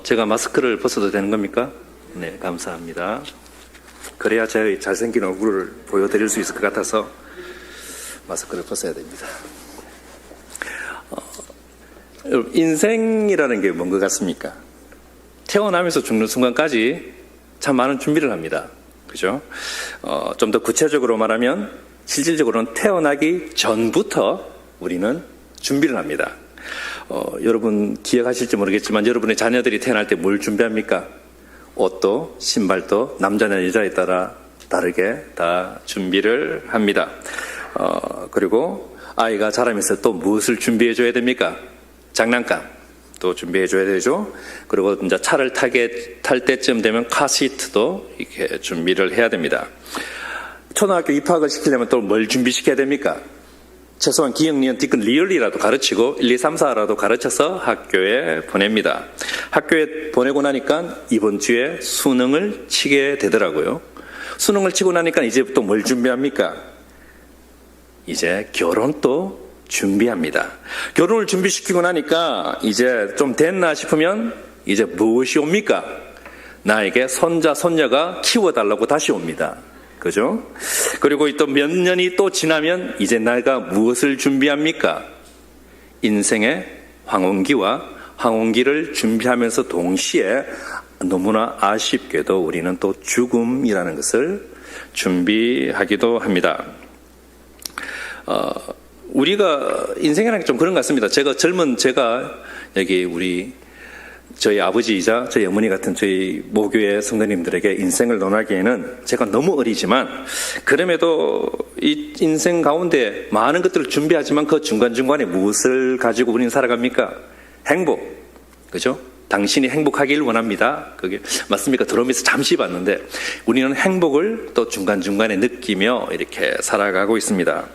제가 마스크를 벗어도 되는 겁니까? 네, 감사합니다. 그래야 제 잘생긴 얼굴을 보여드릴 수 있을 것 같아서 마스크를 벗어야 됩니다. 인생이라는 게 뭔 것 같습니까? 태어나면서 죽는 순간까지 참 많은 준비를 합니다. 그죠? 좀 더 구체적으로 말하면 실질적으로는 태어나기 전부터 우리는 준비를 합니다. 여러분 기억하실지 모르겠지만 여러분의 자녀들이 태어날 때 뭘 준비합니까? 옷도 신발도 남자나 여자에 따라 다르게 다 준비를 합니다. 그리고 아이가 자라면서 또 무엇을 준비해 줘야 됩니까? 장난감 또 준비해 줘야 되죠. 그리고 이제 차를 탈 때쯤 되면 카시트도 이렇게 준비를 해야 됩니다. 초등학교 입학을 시키려면 또 뭘 준비시켜야 됩니까? 최소한 기억, 니은, 디귿, 리을이라도 가르치고 1, 2, 3, 4라도 가르쳐서 학교에 보냅니다. 학교에 보내고 나니까 이번 주에 수능을 치게 되더라고요. 수능을 치고 나니까 이제 또 뭘 준비합니까? 이제 결혼도 준비합니다. 결혼을 준비시키고 나니까 이제 좀 됐나 싶으면 이제 무엇이 옵니까? 나에게 손자, 손녀가 키워달라고 다시 옵니다. 그죠? 그리고 또 몇 년이 또 지나면 이제 내가 무엇을 준비합니까? 인생의 황혼기와 황혼기를 준비하면서 동시에 너무나 아쉽게도 우리는 또 죽음이라는 것을 준비하기도 합니다. 우리가 인생이라는 게 좀 그런 것 같습니다. 제가 여기 저희 아버지이자 저희 어머니 같은 저희 모교의 성도님들에게 인생을 논하기에는 제가 너무 어리지만 그럼에도 이 인생 가운데 많은 것들을 준비하지만 그 중간중간에 무엇을 가지고 우리는 살아갑니까? 행복. 그죠? 당신이 행복하길 원합니다. 그게 맞습니까? 드럼에서 잠시 봤는데 우리는 행복을 또 중간중간에 느끼며 이렇게 살아가고 있습니다.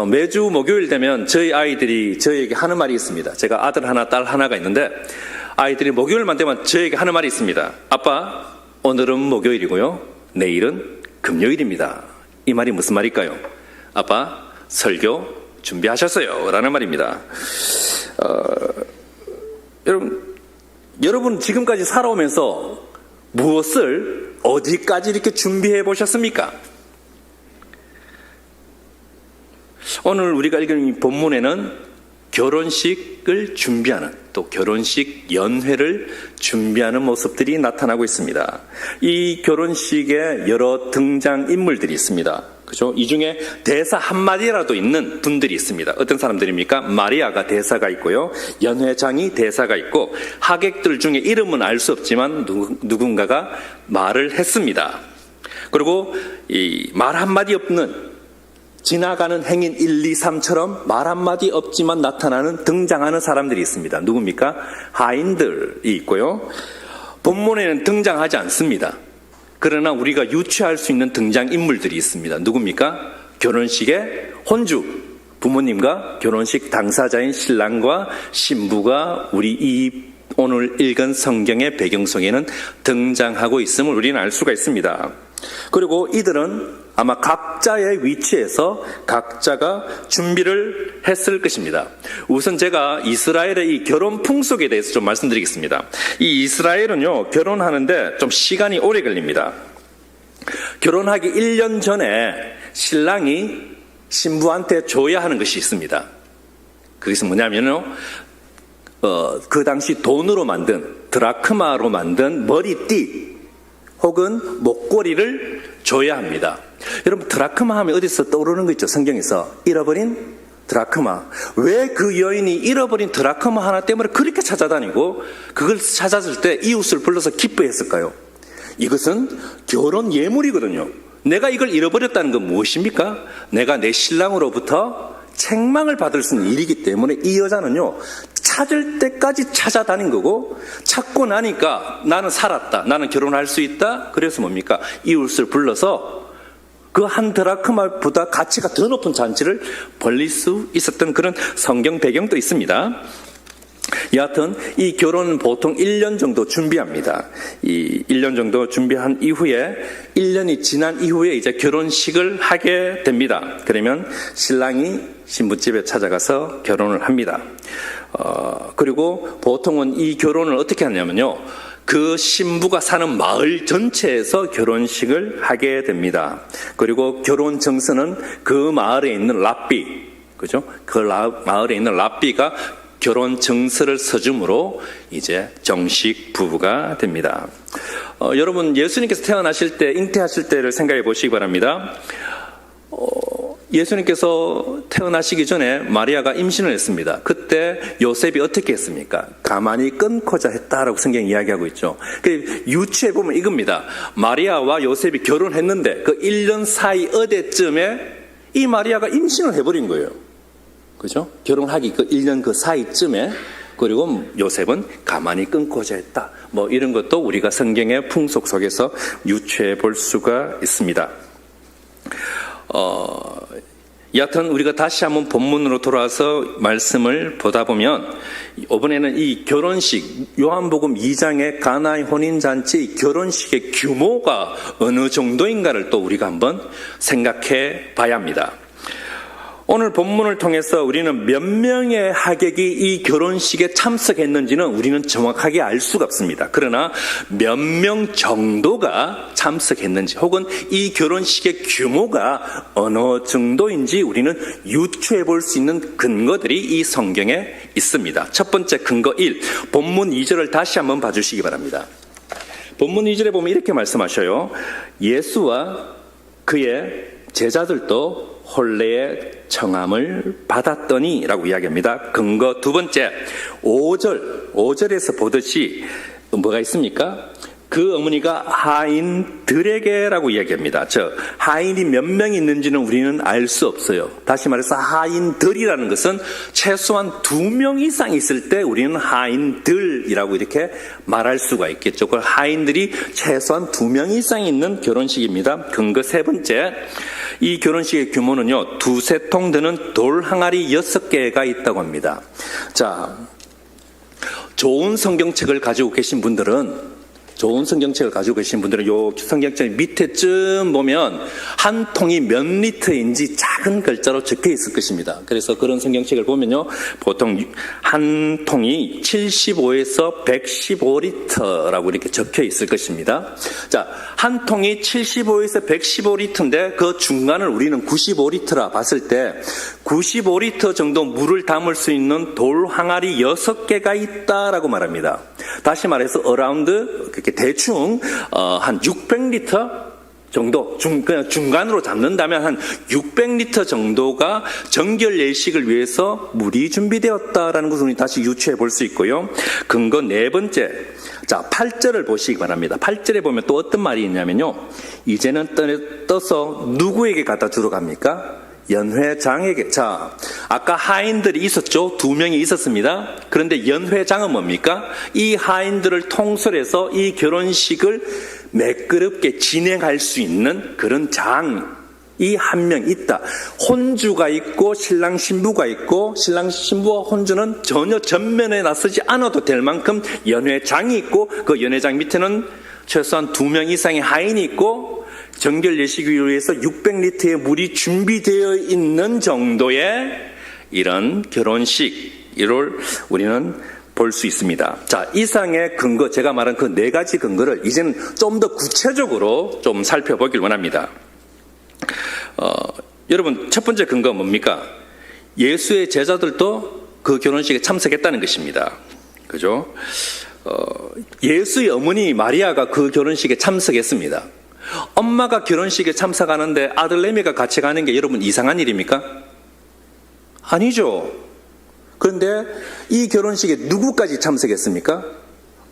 매주 목요일 되면 저희 아이들이 저에게 하는 말이 있습니다. 제가 아들 하나, 딸 하나가 있는데 아이들이 목요일만 되면 저에게 하는 말이 있습니다. 아빠, 오늘은 목요일이고요. 내일은 금요일입니다. 이 말이 무슨 말일까요? 아빠, 설교 준비하셨어요? 라는 말입니다. 여러분 지금까지 살아오면서 무엇을 어디까지 이렇게 준비해 보셨습니까? 오늘 우리가 읽은 이 본문에는 결혼식을 준비하는 또 결혼식 연회를 준비하는 모습들이 나타나고 있습니다. 이 결혼식에 여러 등장인물들이 있습니다. 그죠? 이 중에 대사 한마디라도 있는 분들이 있습니다. 어떤 사람들입니까? 마리아가 대사가 있고요. 연회장이 대사가 있고 하객들 중에 이름은 알 수 없지만 누군가가 말을 했습니다. 그리고 이 말 한마디 없는 지나가는 행인 1, 2, 3처럼 말 한마디 없지만 나타나는 등장하는 사람들이 있습니다. 누굽니까? 하인들이 있고요. 본문에는 등장하지 않습니다. 그러나 우리가 유추할 수 있는 등장인물들이 있습니다. 누굽니까? 결혼식의 혼주, 부모님과 결혼식 당사자인 신랑과 신부가 우리 오늘 읽은 성경의 배경 속에는 등장하고 있음을 우리는 알 수가 있습니다. 그리고 이들은 아마 각자의 위치에서 각자가 준비를 했을 것입니다. 우선 제가 이스라엘의 이 결혼 풍속에 대해서 좀 말씀드리겠습니다. 이 이스라엘은요, 결혼하는데 좀 시간이 오래 걸립니다. 결혼하기 1년 전에 신랑이 신부한테 줘야 하는 것이 있습니다. 그것은 뭐냐면요, 그 당시 돈으로 만든, 드라크마로 만든 머리띠 혹은 목걸이를 줘야 합니다. 여러분, 드라크마 하면 어디서 떠오르는 거 있죠? 성경에서 잃어버린 드라크마. 왜 그 여인이 잃어버린 드라크마 하나 때문에 그렇게 찾아다니고 그걸 찾았을 때 이웃을 불러서 기뻐했을까요? 이것은 결혼 예물이거든요. 내가 이걸 잃어버렸다는 건 무엇입니까? 내가 내 신랑으로부터 책망을 받을 수 있는 일이기 때문에 이 여자는요, 찾을 때까지 찾아다닌 거고, 찾고 나니까 나는 살았다, 나는 결혼할 수 있다. 그래서 뭡니까? 이웃을 불러서 그 한 드라크마보다 가치가 더 높은 잔치를 벌릴 수 있었던 그런 성경 배경도 있습니다. 여하튼 이 결혼은 보통 1년 정도 준비합니다. 이 1년 정도 준비한 이후에 1년이 지난 이후에 이제 결혼식을 하게 됩니다. 그러면 신랑이 신부집에 찾아가서 결혼을 합니다. 그리고 보통은 이 결혼을 어떻게 하냐면요. 그 신부가 사는 마을 전체에서 결혼식을 하게 됩니다. 그리고 결혼 정서는 그 마을에 있는 랍비, 그죠? 그 마을에 있는 랍비가 결혼 정서를 서줌으로 이제 정식 부부가 됩니다. 여러분, 예수님께서 태어나실 때, 잉태하실 때를 생각해 보시기 바랍니다. 예수님께서 태어나시기 전에 마리아가 임신을 했습니다. 그때 요셉이 어떻게 했습니까? 가만히 끊고자 했다라고 성경이 이야기하고 있죠. 유추해 보면 이겁니다. 마리아와 요셉이 결혼했는데 그 1년 사이 어디쯤에 이 마리아가 임신을 해버린 거예요. 그죠? 결혼하기 그 1년 그 사이쯤에, 그리고 요셉은 가만히 끊고자 했다. 뭐 이런 것도 우리가 성경의 풍속 속에서 유추해 볼 수가 있습니다. 여하튼 우리가 다시 한번 본문으로 돌아와서 말씀을 보다 보면 이번에는 이 결혼식, 요한복음 2장의 가나의 혼인잔치 결혼식의 규모가 어느 정도인가를 또 우리가 한번 생각해 봐야 합니다. 오늘 본문을 통해서 우리는 몇 명의 하객이 이 결혼식에 참석했는지는 우리는 정확하게 알 수가 없습니다. 그러나 몇 명 정도가 참석했는지 혹은 이 결혼식의 규모가 어느 정도인지 우리는 유추해 볼 수 있는 근거들이 이 성경에 있습니다. 첫 번째 근거 1, 본문 2절을 다시 한번 봐주시기 바랍니다. 본문 2절에 보면 이렇게 말씀하셔요. 예수와 그의 제자들도 혼례의 청함을 받았더니 라고 이야기합니다. 근거 두 번째, 5절에서 보듯이 뭐가 있습니까? 그 어머니가 하인들에게 라고 이야기합니다. 하인이 몇 명 있는지는 우리는 알 수 없어요. 다시 말해서 하인들이라는 것은 최소한 2명 이상 있을 때 우리는 하인들이라고 이렇게 말할 수가 있겠죠. 그 하인들이 최소한 2명 이상 있는 결혼식입니다. 근거 세 번째, 이 결혼식의 규모는요, 2-3통 드는 돌 항아리 6개가 있다고 합니다. 자, 좋은 성경책을 가지고 계신 분들은 요 성경책 밑에쯤 보면 한 통이 몇 리터인지 작은 글자로 적혀 있을 것입니다. 그래서 그런 성경책을 보면요, 보통 한 통이 75에서 115리터라고 이렇게 적혀 있을 것입니다. 자, 한 통이 75에서 115리터인데 그 중간을 우리는 95리터라 봤을 때 95리터 정도 물을 담을 수 있는 돌 항아리 6개가 있다라고 말합니다. 다시 말해서 어라운드 대충 한 600리터 정도, 그냥 중간으로 잡는다면 한 600리터 정도가 정결 예식을 위해서 물이 준비되었다라는 것을 다시 유추해 볼 수 있고요. 근거 네 번째, 자, 8절을 보시기 바랍니다. 8절에 보면 또 어떤 말이 있냐면요, 이제는 떠서 누구에게 갖다 주러 갑니까? 연회장에게. 자, 아까 하인들이 있었죠. 2명이 있었습니다. 그런데 연회장은 뭡니까? 이 하인들을 통솔해서 이 결혼식을 매끄럽게 진행할 수 있는 그런 장이 한 명 있다. 혼주가 있고 신랑 신부가 있고, 신랑 신부와 혼주는 전혀 전면에 나서지 않아도 될 만큼 연회장이 있고, 그 연회장 밑에는 최소한 2명 이상의 하인이 있고, 정결 예식을 위해서 600리터의 물이 준비되어 있는 정도의 이런 결혼식을 우리는 볼 수 있습니다. 자, 이상의 근거, 제가 말한 그 4가지 근거를 이제는 좀 더 구체적으로 좀 살펴보길 원합니다. 여러분, 첫 번째 근거가 뭡니까? 예수의 제자들도 그 결혼식에 참석했다는 것입니다. 그죠? 예수의 어머니 마리아가 그 결혼식에 참석했습니다. 엄마가 결혼식에 참석하는데 아들 레미가 같이 가는 게 여러분 이상한 일입니까? 아니죠. 그런데 이 결혼식에 누구까지 참석했습니까?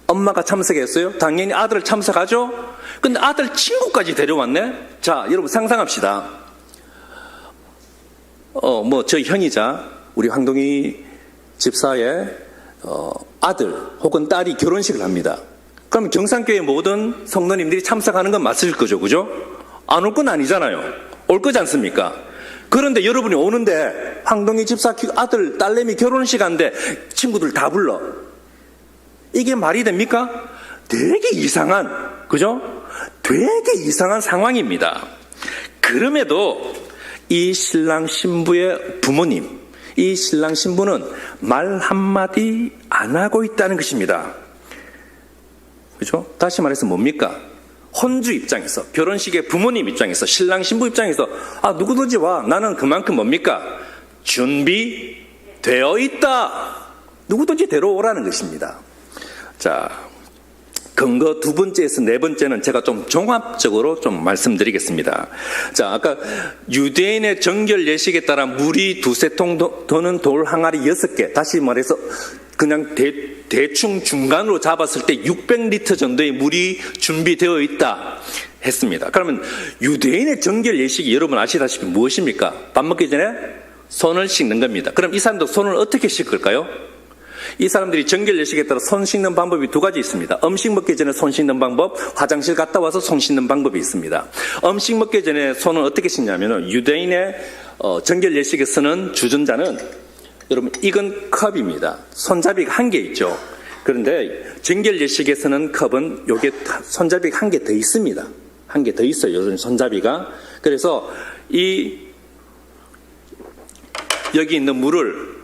엄마가 참석했어요? 당연히 아들 참석하죠? 근데 아들 친구까지 데려왔네? 자, 여러분 상상합시다. 저희 형이자 우리 황동희 집사의 아들 혹은 딸이 결혼식을 합니다. 그럼 경산교회 모든 성도님들이 참석하는 건 맞을 거죠, 그죠? 안 올 건 아니잖아요. 올 거지 않습니까? 그런데 여러분이 오는데 황동희 집사 아들, 딸내미 결혼식 한데 친구들 다 불러. 이게 말이 됩니까? 되게 이상한, 그죠? 되게 이상한 상황입니다. 그럼에도 이 신랑 신부의 부모님, 이 신랑 신부는 말 한마디 안 하고 있다는 것입니다. 그죠? 다시 말해서 뭡니까? 혼주 입장에서, 결혼식의 부모님 입장에서, 신랑 신부 입장에서 누구든지 와. 나는 그만큼 뭡니까? 준비되어 있다. 누구든지 데려오라는 것입니다. 자, 근거 두 번째에서 네 번째는 제가 좀 종합적으로 좀 말씀드리겠습니다. 자, 아까 유대인의 정결 예식에 따라 물이 두세 통 도는 돌 항아리 6개, 다시 말해서 그냥 대충 중간으로 잡았을 때 600리터 정도의 물이 준비되어 있다 했습니다. 그러면 유대인의 정결 예식이 여러분 아시다시피 무엇입니까? 밥 먹기 전에 손을 씻는 겁니다. 그럼 이 사람도 손을 어떻게 씻을까요? 이 사람들이 정결 예식에 따라 손 씻는 방법이 두 가지 있습니다. 음식 먹기 전에 손 씻는 방법, 화장실 갔다 와서 손 씻는 방법이 있습니다. 음식 먹기 전에 손은 어떻게 씻냐면은 유대인의 정결 예식에 쓰는 주전자는 여러분 이건 컵입니다. 손잡이가 한 개 있죠. 그런데 정결 예식에 쓰는 컵은 요게 손잡이가 한 개 더 있습니다. 한 개 더 있어요. 요즘 손잡이가. 그래서 여기 있는 물을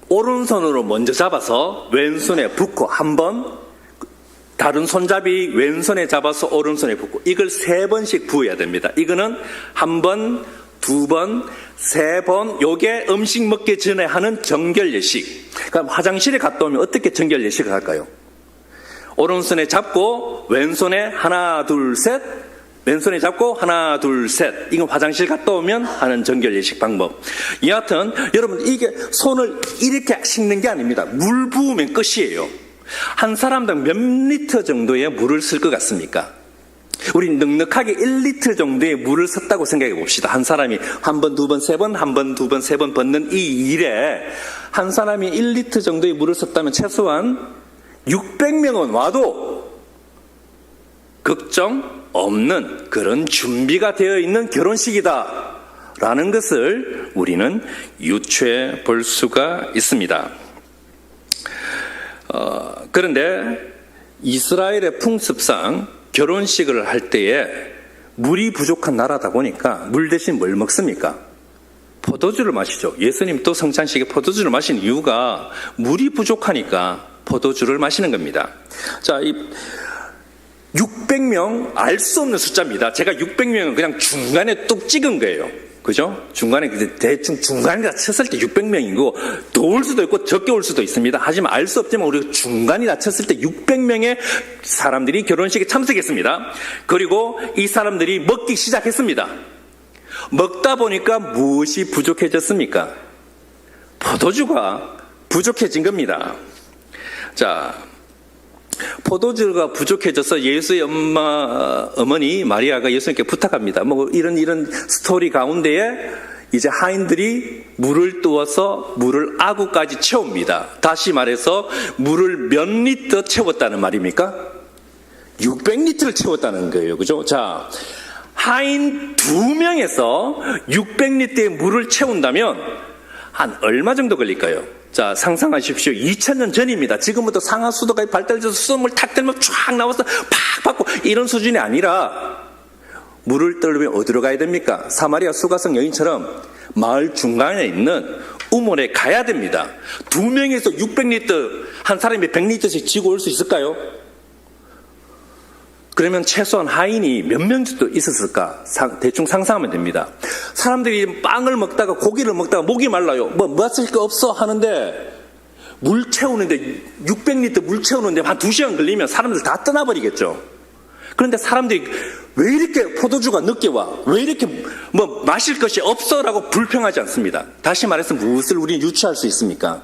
오른손으로 먼저 잡아서 왼손에 붓고 한 번, 다른 손잡이 왼손에 잡아서 오른손에 붓고, 이걸 3번씩 부어야 됩니다. 이거는 한 번, 두 번, 세 번, 요게 음식 먹기 전에 하는 정결 예식. 그럼 화장실에 갔다 오면 어떻게 정결 예식을 할까요? 오른손에 잡고 왼손에 하나, 둘, 셋, 왼손에 잡고 하나, 둘, 셋. 이건 화장실 갔다 오면 하는 정결 예식 방법. 여하튼 여러분 이게 손을 이렇게 씻는 게 아닙니다. 물 부으면 끝이에요. 한 사람당 몇 리터 정도의 물을 쓸 것 같습니까? 우리 넉넉하게 1리터 정도의 물을 썼다고 생각해 봅시다. 한 사람이 한 번, 두 번, 세 번, 한 번, 두 번, 세 번 벗는 이 일에 한 사람이 1리터 정도의 물을 썼다면 최소한 600명은 와도 걱정 없는 그런 준비가 되어 있는 결혼식이다 라는 것을 우리는 유추해 볼 수가 있습니다. 그런데 이스라엘의 풍습상 결혼식을 할 때에 물이 부족한 나라다 보니까 물 대신 뭘 먹습니까? 포도주를 마시죠. 예수님도 성찬식에 포도주를 마신 이유가 물이 부족하니까 포도주를 마시는 겁니다. 자, 600명 알 수 없는 숫자입니다. 제가 600명은 그냥 중간에 뚝 찍은 거예요. 그죠? 중간에 대충 중간이라 쳤을 때 600명이고 더 올 수도 있고 적게 올 수도 있습니다. 하지만 알 수 없지만 우리가 중간이라 쳤을 때 600명의 사람들이 결혼식에 참석했습니다. 그리고 이 사람들이 먹기 시작했습니다. 먹다 보니까 무엇이 부족해졌습니까? 포도주가 부족해진 겁니다. 자, 포도주가 부족해져서 예수의 어머니 마리아가 예수님께 부탁합니다. 뭐 이런 스토리 가운데에 이제 하인들이 물을 뜨어서 물을 아구까지 채웁니다. 다시 말해서 물을 몇 리터 채웠다는 말입니까? 600리터를 채웠다는 거예요. 그죠? 자, 하인 2명에서 600리터의 물을 채운다면 한 얼마 정도 걸릴까요? 자, 상상하십시오. 2000년 전입니다. 지금부터 상하수도가 발달돼서 수돗물 탁 들면 쫙 나와서 팍 받고 이런 수준이 아니라 물을 떨려면 어디로 가야 됩니까? 사마리아 수가성 여인처럼 마을 중간에 있는 우물에 가야 됩니다. 2명에서 600리터, 한 사람이 100리터씩 지고 올 수 있을까요? 그러면 최소한 하인이 몇 명 정도 있었을까? 대충 상상하면 됩니다. 사람들이 빵을 먹다가 고기를 먹다가 목이 말라요. 뭐 마실 거 없어 하는데 물 채우는데 600리터 물 채우는데 한 2시간 걸리면 사람들 다 떠나버리겠죠. 그런데 사람들이 왜 이렇게 포도주가 늦게 와? 왜 이렇게 뭐 마실 것이 없어라고 불평하지 않습니다. 다시 말해서 무엇을 우리는 유추할 수 있습니까?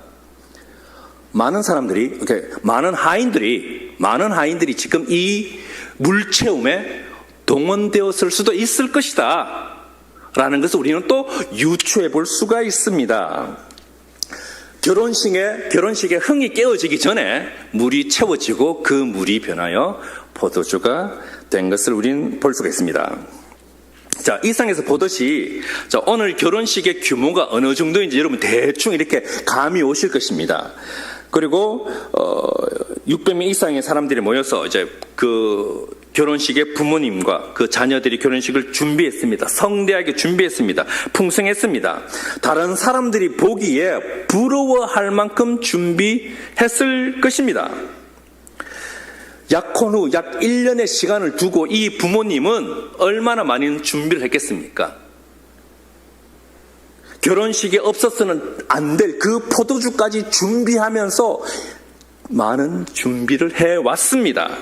많은 사람들이, 많은 하인들이 지금 이 물 채움에 동원되었을 수도 있을 것이다 라는 것을 우리는 또 유추해 볼 수가 있습니다. 결혼식에 흥이 깨어지기 전에 물이 채워지고 그 물이 변하여 포도주가 된 것을 우리는 볼 수가 있습니다. 자, 이상에서 보듯이 오늘 결혼식의 규모가 어느 정도인지 여러분 대충 이렇게 감이 오실 것입니다. 그리고 600명 이상의 사람들이 모여서 이제 그 결혼식에 부모님과 그 자녀들이 결혼식을 준비했습니다. 성대하게 준비했습니다. 풍성했습니다. 다른 사람들이 보기에 부러워할 만큼 준비했을 것입니다. 약혼 후 약 1년의 시간을 두고 이 부모님은 얼마나 많은 준비를 했겠습니까? 결혼식에 없어서는 안 될 그 포도주까지 준비하면서 많은 준비를 해왔습니다.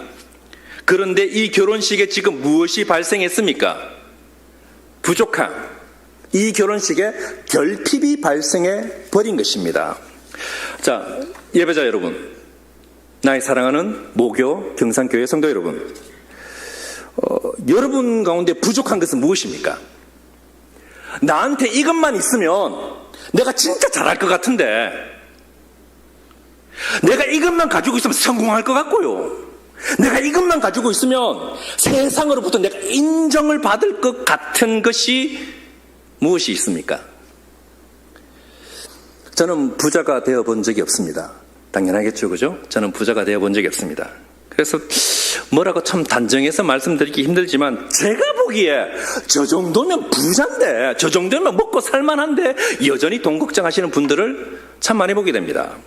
그런데 이 결혼식에 지금 무엇이 발생했습니까? 부족함. 이 결혼식에 결핍이 발생해 버린 것입니다. 자, 예배자 여러분, 나의 사랑하는 모교 경산교회 성도 여러분, 여러분 가운데 부족한 것은 무엇입니까? 나한테 이것만 있으면 내가 진짜 잘할 것 같은데, 내가 이것만 가지고 있으면 성공할 것 같고요, 내가 이것만 가지고 있으면 세상으로부터 내가 인정을 받을 것 같은 것이 무엇이 있습니까? 저는 부자가 되어본 적이 없습니다. 당연하겠죠, 그죠? 저는 부자가 되어본 적이 없습니다. 그래서 뭐라고 참 단정해서 말씀드리기 힘들지만, 제가 보기에 저 정도면 부자인데, 저 정도면 먹고 살만한데 여전히 돈 걱정하시는 분들을 참 많이 보게 됩니다.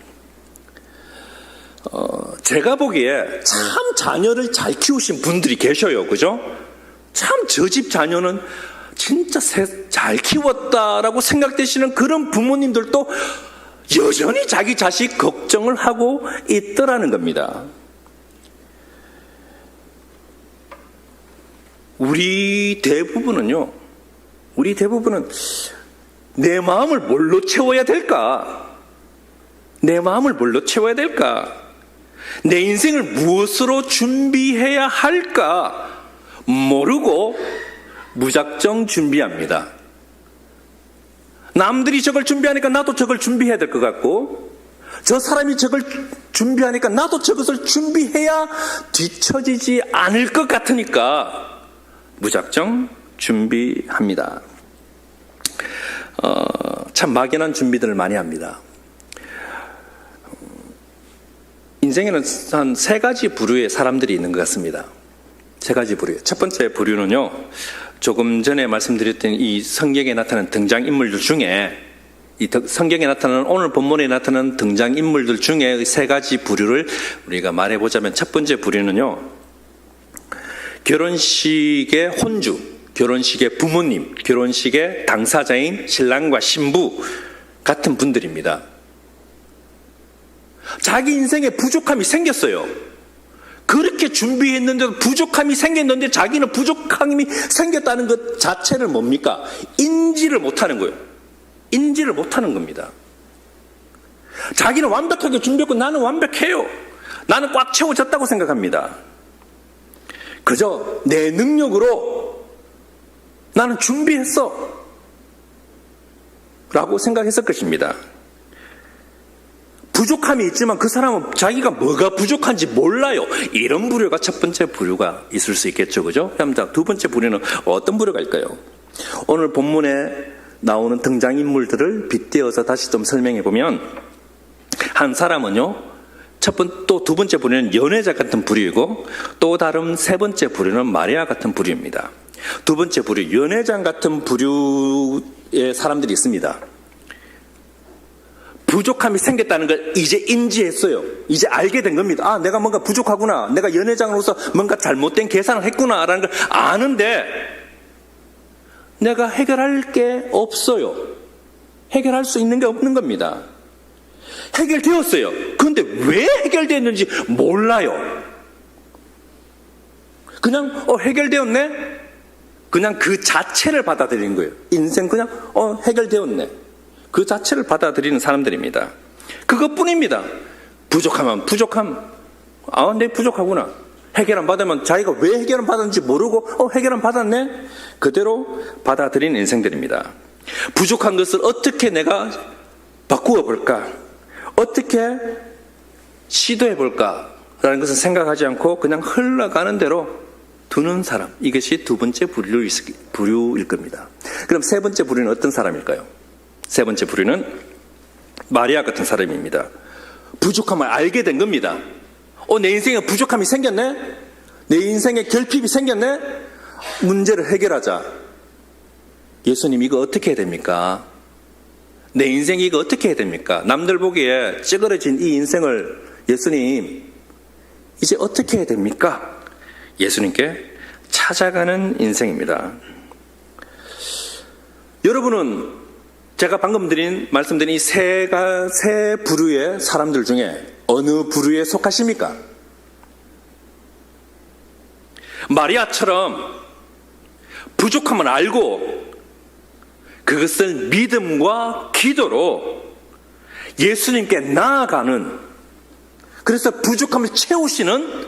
제가 보기에 참 자녀를 잘 키우신 분들이 계셔요, 그죠? 참 저 집 자녀는 진짜 잘 키웠다라고 생각되시는 그런 부모님들도 여전히 자기 자식 걱정을 하고 있더라는 겁니다. 우리 대부분은 내 마음을 뭘로 채워야 될까? 내 마음을 뭘로 채워야 될까? 내 인생을 무엇으로 준비해야 할까? 모르고 무작정 준비합니다. 남들이 저걸 준비하니까 나도 저걸 준비해야 될 것 같고, 저 사람이 저걸 준비하니까 나도 저것을 준비해야 뒤처지지 않을 것 같으니까 무작정 준비합니다. 참 막연한 준비들을 많이 합니다. 인생에는 한 3가지 부류의 사람들이 있는 것 같습니다. 3가지 부류. 첫 번째 부류는요, 조금 전에 말씀드렸던 이 성경에 나타나는 등장인물들 중에, 이 성경에 나타나는, 오늘 본문에 나타나는 등장인물들 중에 3가지 부류를 우리가 말해보자면, 첫 번째 부류는요, 결혼식의 혼주, 결혼식의 부모님, 결혼식의 당사자인 신랑과 신부 같은 분들입니다. 자기 인생에 부족함이 생겼어요. 그렇게 준비했는데도 부족함이 생겼는데 자기는 부족함이 생겼다는 것 자체를 뭡니까? 인지를 못하는 거예요. 인지를 못하는 겁니다. 자기는 완벽하게 준비했고 나는 완벽해요. 나는 꽉 채워졌다고 생각합니다. 그저 내 능력으로 나는 준비했어 라고 생각했을 것입니다. 부족함이 있지만 그 사람은 자기가 뭐가 부족한지 몰라요. 이런 부류가 첫 번째 부류가 있을 수 있겠죠, 그죠? 그럼 두 번째 부류는 어떤 부류가 있을까요? 오늘 본문에 나오는 등장인물들을 빗대어서 다시 좀 설명해 보면, 한 사람은요, 또 두 번째 부류는 연애자 같은 부류이고, 또 다른 세 번째 부류는 마리아 같은 부류입니다. 두 번째 부류, 연애자 같은 부류의 사람들이 있습니다. 부족함이 생겼다는 걸 이제 인지했어요. 이제 알게 된 겁니다. 아, 내가 뭔가 부족하구나. 내가 연회장으로서 뭔가 잘못된 계산을 했구나 라는 걸 아는데 내가 해결할 게 없어요. 해결할 수 있는 게 없는 겁니다. 해결되었어요. 그런데 왜 해결됐는지 몰라요. 그냥 해결되었네? 그냥 그 자체를 받아들이는 거예요. 인생 그냥 해결되었네. 그 자체를 받아들이는 사람들입니다. 그것뿐입니다. 부족하면 부족함. 내 부족하구나. 해결 안 받으면 자기가 왜 해결 안 받았는지 모르고 해결 안 받았네? 그대로 받아들이는 인생들입니다. 부족한 것을 어떻게 내가 바꾸어 볼까? 어떻게 시도해 볼까? 라는 것을 생각하지 않고 그냥 흘러가는 대로 두는 사람. 이것이 두 번째 부류일 겁니다. 그럼 세 번째 부류는 어떤 사람일까요? 세 번째 부류는 마리아 같은 사람입니다. 부족함을 알게 된 겁니다. 내 인생에 부족함이 생겼네? 내 인생에 결핍이 생겼네? 문제를 해결하자. 예수님, 이거 어떻게 해야 됩니까? 내 인생 이거 어떻게 해야 됩니까? 남들 보기에 찌그러진 이 인생을 예수님, 이제 어떻게 해야 됩니까? 예수님께 찾아가는 인생입니다. 여러분은 제가 방금 말씀드린 이 세 부류의 사람들 중에 어느 부류에 속하십니까? 마리아처럼 부족함을 알고 그것을 믿음과 기도로 예수님께 나아가는, 그래서 부족함을 채우시는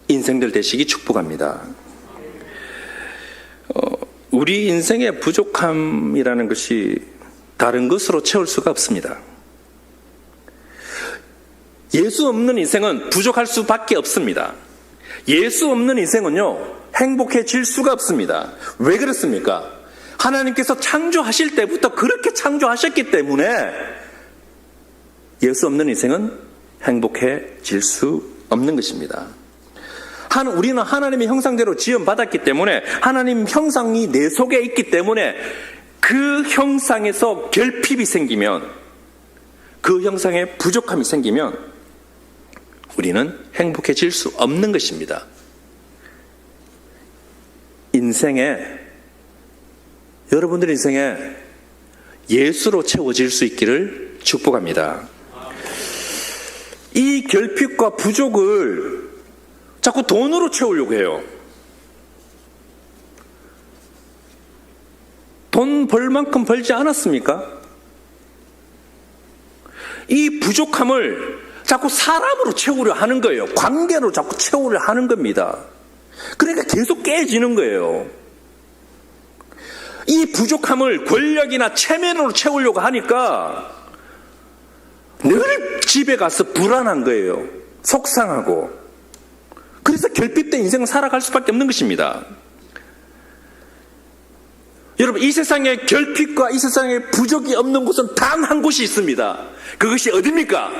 인생들 되시기 축복합니다. 우리 인생의 부족함이라는 것이 다른 것으로 채울 수가 없습니다. 예수 없는 인생은 부족할 수밖에 없습니다. 예수 없는 인생은요, 행복해질 수가 없습니다. 왜 그렇습니까? 하나님께서 창조하실 때부터 그렇게 창조하셨기 때문에 예수 없는 인생은 행복해질 수 없는 것입니다. 우리는 하나님의 형상대로 지음받았기 때문에 하나님 형상이 내 속에 있기 때문에 그 형상에서 결핍이 생기면, 그 형상에 부족함이 생기면 우리는 행복해질 수 없는 것입니다. 여러분들 인생에 예수로 채워질 수 있기를 축복합니다. 이 결핍과 부족을 자꾸 돈으로 채우려고 해요. 돈 벌 만큼 벌지 않았습니까? 이 부족함을 자꾸 사람으로 채우려 하는 거예요. 관계로 자꾸 채우려 하는 겁니다. 그러니까 계속 깨지는 거예요. 이 부족함을 권력이나 체면으로 채우려고 하니까 늘 집에 가서 불안한 거예요. 속상하고. 그래서 결핍된 인생을 살아갈 수밖에 없는 것입니다. 여러분, 이 세상에 결핍과 이 세상에 부족이 없는 곳은 단 한 곳이 있습니다. 그것이 어디입니까?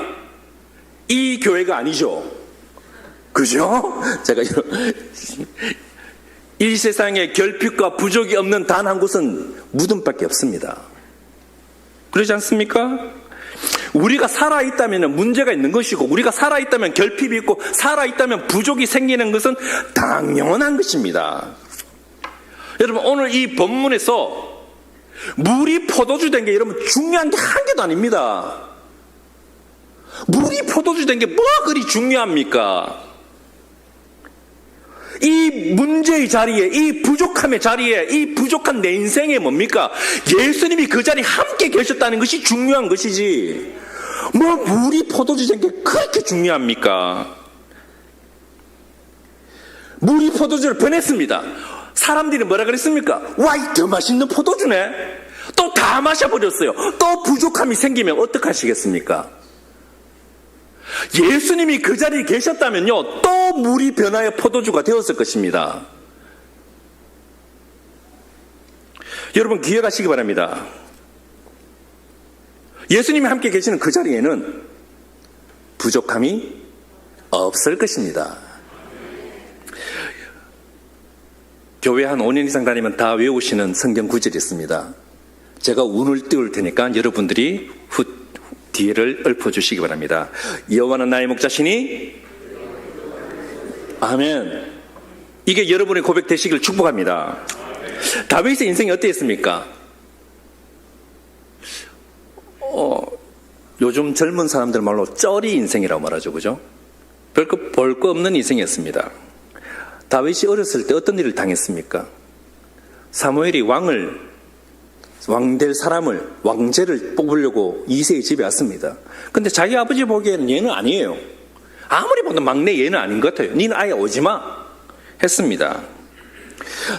이 교회가 아니죠. 그죠? 제가 이 세상에 결핍과 부족이 없는 단 한 곳은 무덤밖에 없습니다. 그러지 않습니까? 우리가 살아있다면 문제가 있는 것이고, 우리가 살아있다면 결핍이 있고, 살아있다면 부족이 생기는 것은 당연한 것입니다. 여러분, 오늘 이 본문에서 물이 포도주 된 게 여러분 중요한 게 한 개도 아닙니다. 물이 포도주 된 게 뭐가 그리 중요합니까? 이 문제의 자리에, 이 부족함의 자리에, 이 부족한 내 인생에 뭡니까? 예수님이 그 자리에 함께 계셨다는 것이 중요한 것이지, 뭐 물이 포도주 된 게 그렇게 중요합니까? 물이 포도주를 변했습니다. 사람들이 뭐라 그랬습니까? 와, 이 더 맛있는 포도주네? 또 다 마셔버렸어요. 또 부족함이 생기면 어떡하시겠습니까? 예수님이 그 자리에 계셨다면요, 또 물이 변하여 포도주가 되었을 것입니다. 여러분, 기억하시기 바랍니다. 예수님이 함께 계시는 그 자리에는 부족함이 없을 것입니다. 교회 한 5년 이상 다니면 다 외우시는 성경 구절이 있습니다. 제가 운을 띄울 테니까 여러분들이 뒤를 읊어주시기 바랍니다. 여호와는 나의 목자시니, 아멘. 이게 여러분의 고백 되시길 축복합니다. 다윗의 인생이 어땠습니까? 요즘 젊은 사람들 말로 쩌리 인생이라고 말하죠, 그죠? 별거 볼 거 없는 인생이었습니다. 다윗이 어렸을 때 어떤 일을 당했습니까? 사무엘이 왕될 사람을, 왕제를 뽑으려고 이새의 집에 왔습니다. 근데 자기 아버지 보기에는 얘는 아니에요. 아무리 봐도 막내 얘는 아닌 것 같아요. 니는 아예 오지마 했습니다.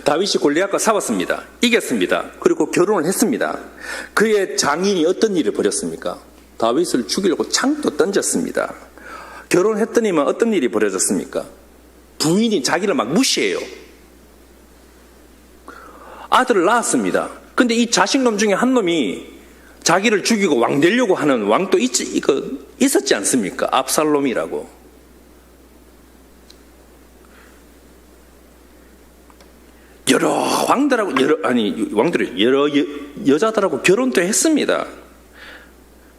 다윗이 골리앗과 싸웠습니다. 이겼습니다. 그리고 결혼을 했습니다. 그의 장인이 어떤 일을 벌였습니까? 다윗을 죽이려고 창도 던졌습니다. 결혼했더니만 어떤 일이 벌어졌습니까? 부인이 자기를 막 무시해요. 아들을 낳았습니다. 근데 이 자식놈 중에 한 놈이 자기를 죽이고 왕 되려고 하는 왕도 있었지 않습니까? 압살롬이라고. 여러 여자들하고 결혼도 했습니다.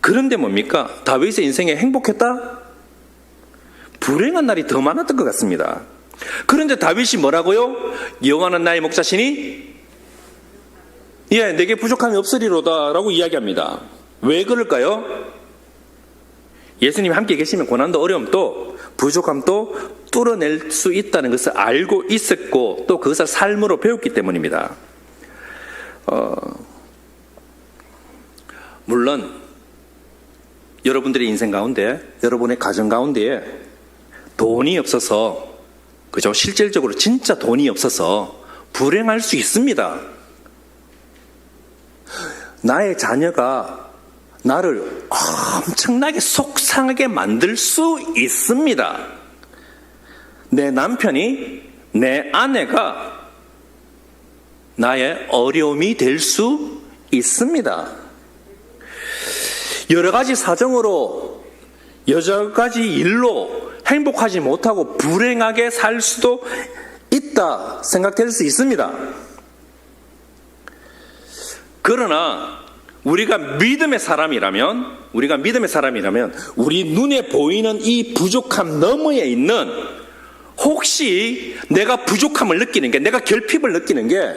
그런데 뭡니까? 다윗의 인생에 행복했다? 불행한 날이 더 많았던 것 같습니다. 그런데 다윗이 뭐라고요? 여호와는 나의 목자시니 내게 부족함이 없으리로다 라고 이야기합니다. 왜 그럴까요? 예수님이 함께 계시면 고난도 어려움도 부족함도 뚫어낼 수 있다는 것을 알고 있었고 또 그것을 삶으로 배웠기 때문입니다. 물론 여러분들의 인생 가운데, 여러분의 가정 가운데에 돈이 없어서, 그죠? 실질적으로 진짜 돈이 없어서 불행할 수 있습니다. 나의 자녀가 나를 엄청나게 속상하게 만들 수 있습니다. 내 남편이, 내 아내가 나의 어려움이 될 수 있습니다. 여러 가지 사정으로, 여러 가지 일로 행복하지 못하고 불행하게 살 수도 있다 생각될 수 있습니다. 그러나 우리가 믿음의 사람이라면 우리 눈에 보이는 이 부족함 너머에 있는, 혹시 내가 부족함을 느끼는 게, 내가 결핍을 느끼는 게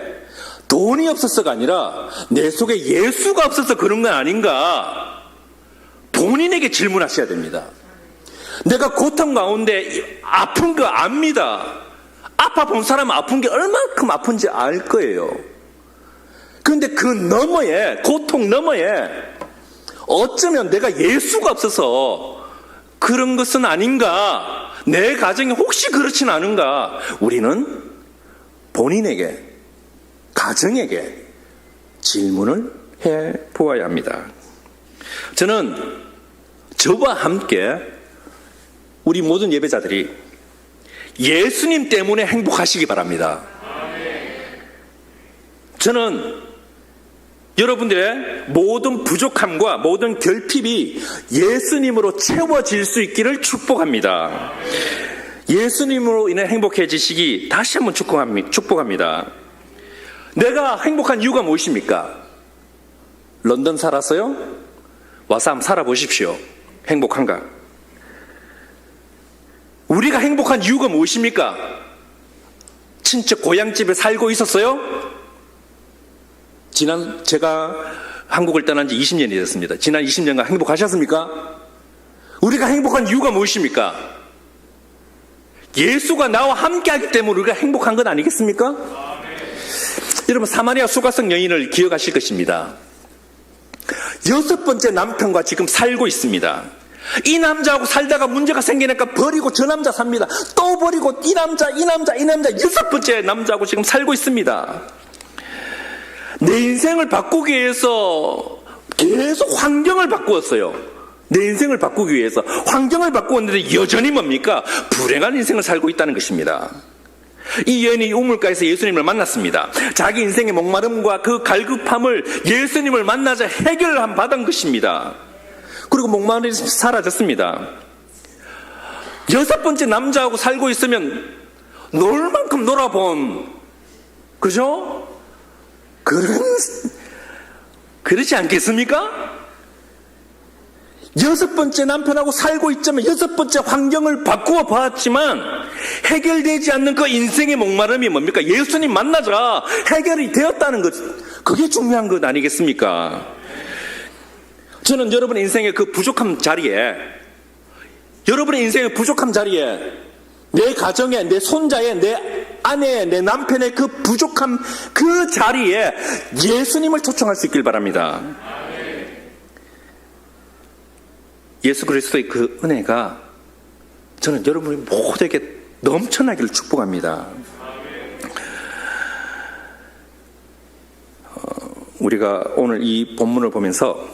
돈이 없어서가 아니라 내 속에 예수가 없어서 그런 건 아닌가, 본인에게 질문하셔야 됩니다. 내가 고통 가운데 아픈 거 압니다. 아파 본 사람은 아픈 게 얼만큼 아픈지 알 거예요. 그런데 그 너머에, 고통 너머에 어쩌면 내가 예수가 없어서 그런 것은 아닌가, 내 가정이 혹시 그렇진 않은가, 우리는 본인에게, 가정에게 질문을 해 보아야 합니다. 저는 저와 함께 우리 모든 예배자들이 예수님 때문에 행복하시기 바랍니다. 저는 여러분들의 모든 부족함과 모든 결핍이 예수님으로 채워질 수 있기를 축복합니다. 예수님으로 인해 행복해지시기 다시 한번 축복합니다. 내가 행복한 이유가 무엇입니까? 런던 살았어요? 와서 한번 살아보십시오. 행복한가? 우리가 행복한 이유가 무엇입니까? 친척 고향집에 살고 있었어요? 제가 한국을 떠난 지 20년이 됐습니다. 지난 20년간 행복하셨습니까? 우리가 행복한 이유가 무엇입니까? 예수가 나와 함께하기 때문에 우리가 행복한 건 아니겠습니까? 여러분, 사마리아 수가성 여인을 기억하실 것입니다. 6번째 남편과 지금 살고 있습니다. 이 남자하고 살다가 문제가 생기니까 버리고 저 남자 삽니다. 또 버리고 이 남자 6번째 남자하고 지금 살고 있습니다. 내 인생을 바꾸기 위해서 계속 환경을 바꾸었어요. 내 인생을 바꾸기 위해서 환경을 바꾸었는데 여전히 뭡니까? 불행한 인생을 살고 있다는 것입니다. 이 여인이 우물가에서 예수님을 만났습니다. 자기 인생의 목마름과 그 갈급함을 예수님을 만나자 해결받은 것입니다. 그리고 목마름이 사라졌습니다. 6번째 남자하고 살고 있으면 놀 만큼 놀아본, 그죠? 그러지 않겠습니까? 6번째 남편하고 살고 있자면 6번째 환경을 바꾸어 봤지만 해결되지 않는 그 인생의 목마름이 뭡니까? 예수님 만나자 해결이 되었다는 것, 그게 중요한 것 아니겠습니까? 저는 여러분의 인생의 그 부족함 자리에, 여러분의 인생의 부족함 자리에, 내 가정에, 내 손자의, 내 아내의, 내 남편의 그 부족함 그 자리에 예수님을 초청할 수 있길 바랍니다. 예수 그리스도의 그 은혜가 저는 여러분이 모두에게 넘쳐나기를 축복합니다. 우리가 오늘 이 본문을 보면서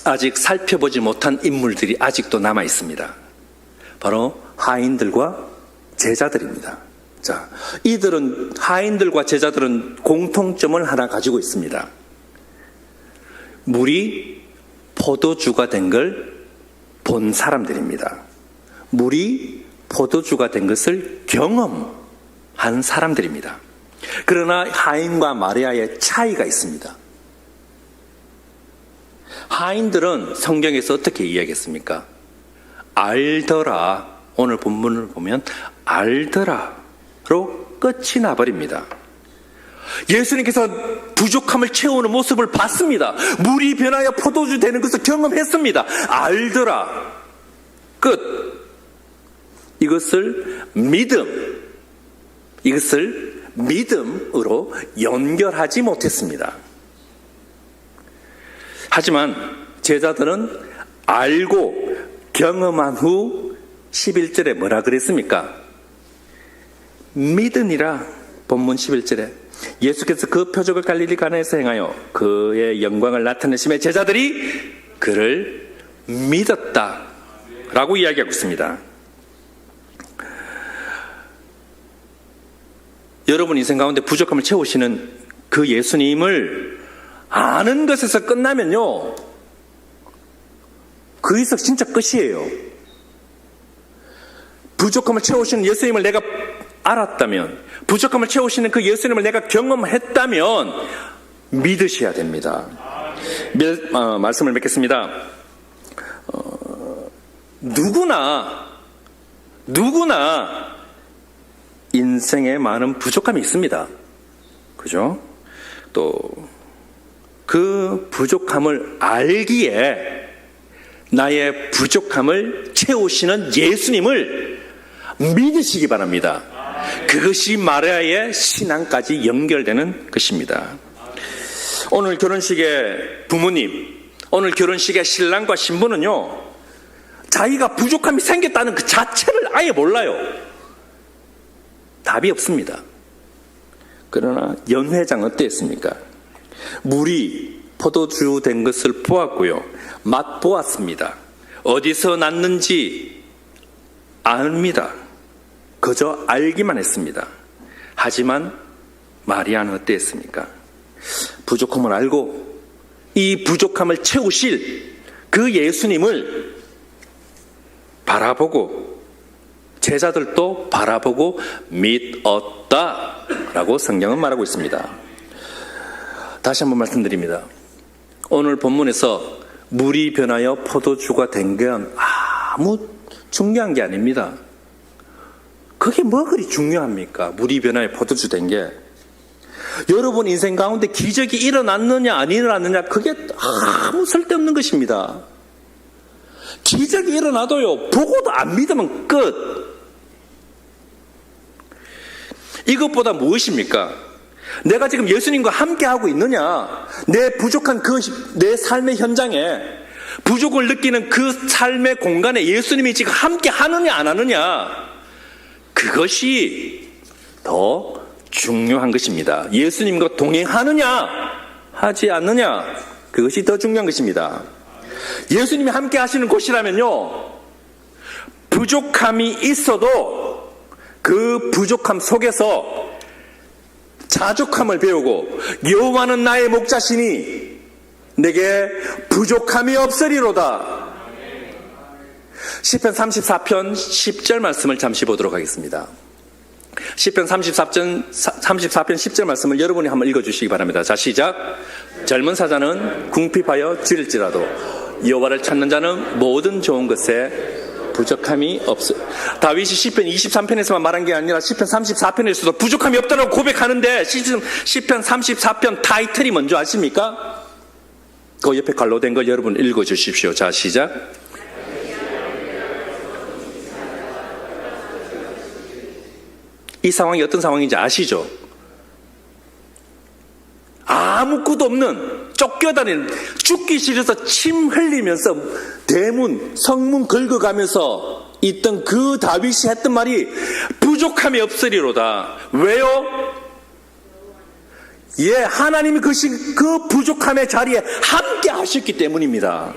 아직 살펴보지 못한 인물들이 아직도 남아 있습니다. 바로 하인들과 제자들입니다. 자, 하인들과 제자들은 공통점을 하나 가지고 있습니다. 물이 포도주가 된 걸 본 사람들입니다. 물이 포도주가 된 것을 경험한 사람들입니다. 그러나 하인과 마리아의 차이가 있습니다. 하인들은 성경에서 어떻게 이야기했습니까? 알더라. 오늘 본문을 보면 알더라로 끝이 나버립니다. 예수님께서 부족함을 채우는 모습을 봤습니다. 물이 변하여 포도주 되는 것을 경험했습니다. 알더라. 끝. 이것을 믿음으로 연결하지 못했습니다. 하지만 제자들은 알고 경험한 후 11절에 뭐라 그랬습니까? 믿으니라. 본문 11절에 예수께서 그 표적을 갈릴리 가나에서 행하여 그의 영광을 나타내심에 제자들이 그를 믿었다라고 이야기하고 있습니다. 여러분 인생 가운데 부족함을 채우시는 그 예수님을 아는 것에서 끝나면요, 거기서 진짜 끝이에요. 부족함을 채우시는 예수님을 내가 알았다면, 부족함을 채우시는 그 예수님을 내가 경험했다면 믿으셔야 됩니다. 말씀을 맺겠습니다. 누구나 인생에 많은 부족함이 있습니다. 그죠? 또 그 부족함을 알기에 나의 부족함을 채우시는 예수님을 믿으시기 바랍니다. 그것이 마리아의 신앙까지 연결되는 것입니다. 오늘 결혼식의 부모님, 오늘 결혼식의 신랑과 신부는요, 자기가 부족함이 생겼다는 그 자체를 아예 몰라요. 답이 없습니다. 그러나 연회장 어땠습니까? 물이 포도주 된 것을 보았고요, 맛보았습니다. 어디서 났는지 압니다. 그저 알기만 했습니다. 하지만 마리아는 어땠습니까? 부족함을 알고 이 부족함을 채우실 그 예수님을 바라보고 제자들도 바라보고 믿었다라고 성경은 말하고 있습니다. 다시 한번 말씀드립니다. 오늘 본문에서 물이 변하여 포도주가 된 건 아무 중요한 게 아닙니다. 그게 뭐 그리 중요합니까? 물이 변하여 포도주 된 게. 여러분 인생 가운데 기적이 일어났느냐 안 일어났느냐, 그게 아무 쓸데없는 것입니다. 기적이 일어나도요, 보고도 안 믿으면 끝. 이것보다 무엇입니까? 내가 지금 예수님과 함께하고 있느냐, 내 부족한 내 삶의 현장에, 부족을 느끼는 그 삶의 공간에 예수님이 지금 함께하느냐 안 하느냐, 그것이 더 중요한 것입니다. 예수님과 동행하느냐 하지 않느냐, 그것이 더 중요한 것입니다. 예수님이 함께 하시는 곳이라면요, 부족함이 있어도 그 부족함 속에서 자족함을 배우고 여호와는 나의 목자시니 내게 부족함이 없으리로다. 시편 34편 10절 말씀을 잠시 보도록 하겠습니다. 시편 34편 10절 말씀을 여러분이 한번 읽어주시기 바랍니다. 자, 시작. 젊은 사자는 궁핍하여 줄일지라도 여호와를 찾는 자는 모든 좋은 것에 부족함이 없어. 다윗이 시편 23편에서만 말한 게 아니라 시편 34편에서도 부족함이 없다고 고백하는데, 시편 34편 타이틀이 뭔지 아십니까? 그 옆에 갈로된 걸 여러분 읽어주십시오. 자, 시작. 이 상황이 어떤 상황인지 아시죠? 아무 것도 없는, 쫓겨다니는, 죽기 싫어서 침 흘리면서 대문, 성문 긁어가면서 있던 그 다윗이 했던 말이 부족함이 없으리로다. 왜요? 예, 하나님이 그 부족함의 자리에 함께 하셨기 때문입니다.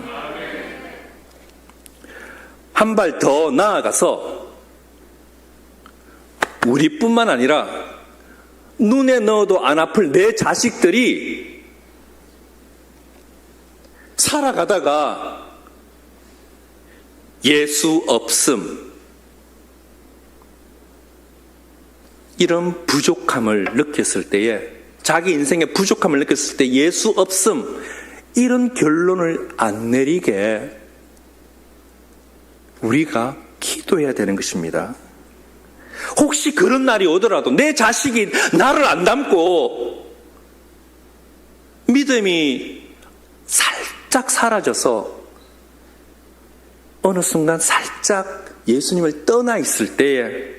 한 발 더 나아가서 우리뿐만 아니라 눈에 넣어도 안 아플 내 자식들이 살아가다가 예수 없음, 이런 부족함을 느꼈을 때에, 자기 인생의 부족함을 느꼈을 때 예수 없음, 이런 결론을 안 내리게 우리가 기도해야 되는 것입니다. 혹시 그런 날이 오더라도 내 자식이 나를 안 닮고 믿음이 살짝 사라져서 어느 순간 살짝 예수님을 떠나 있을 때에,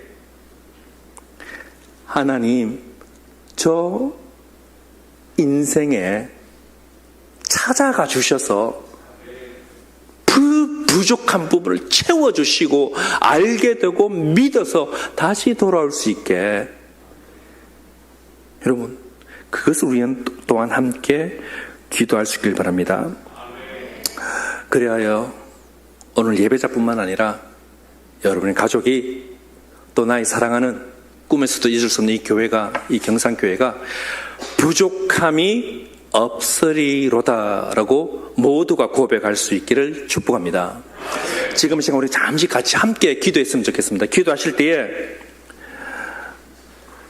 하나님, 저 인생에 찾아가 주셔서 그 부족한 부분을 채워주시고 알게 되고 믿어서 다시 돌아올 수 있게, 여러분, 그것을 우리는 또한 함께 기도할 수 있길 바랍니다. 그리하여 오늘 예배자뿐만 아니라 여러분의 가족이, 또 나의 사랑하는, 꿈에서도 잊을 수 없는 이 교회가, 이 경산교회가 부족함이 없으리로다라고 모두가 고백할 수 있기를 축복합니다. 지금 시간 우리 잠시 같이 함께 기도했으면 좋겠습니다. 기도하실 때에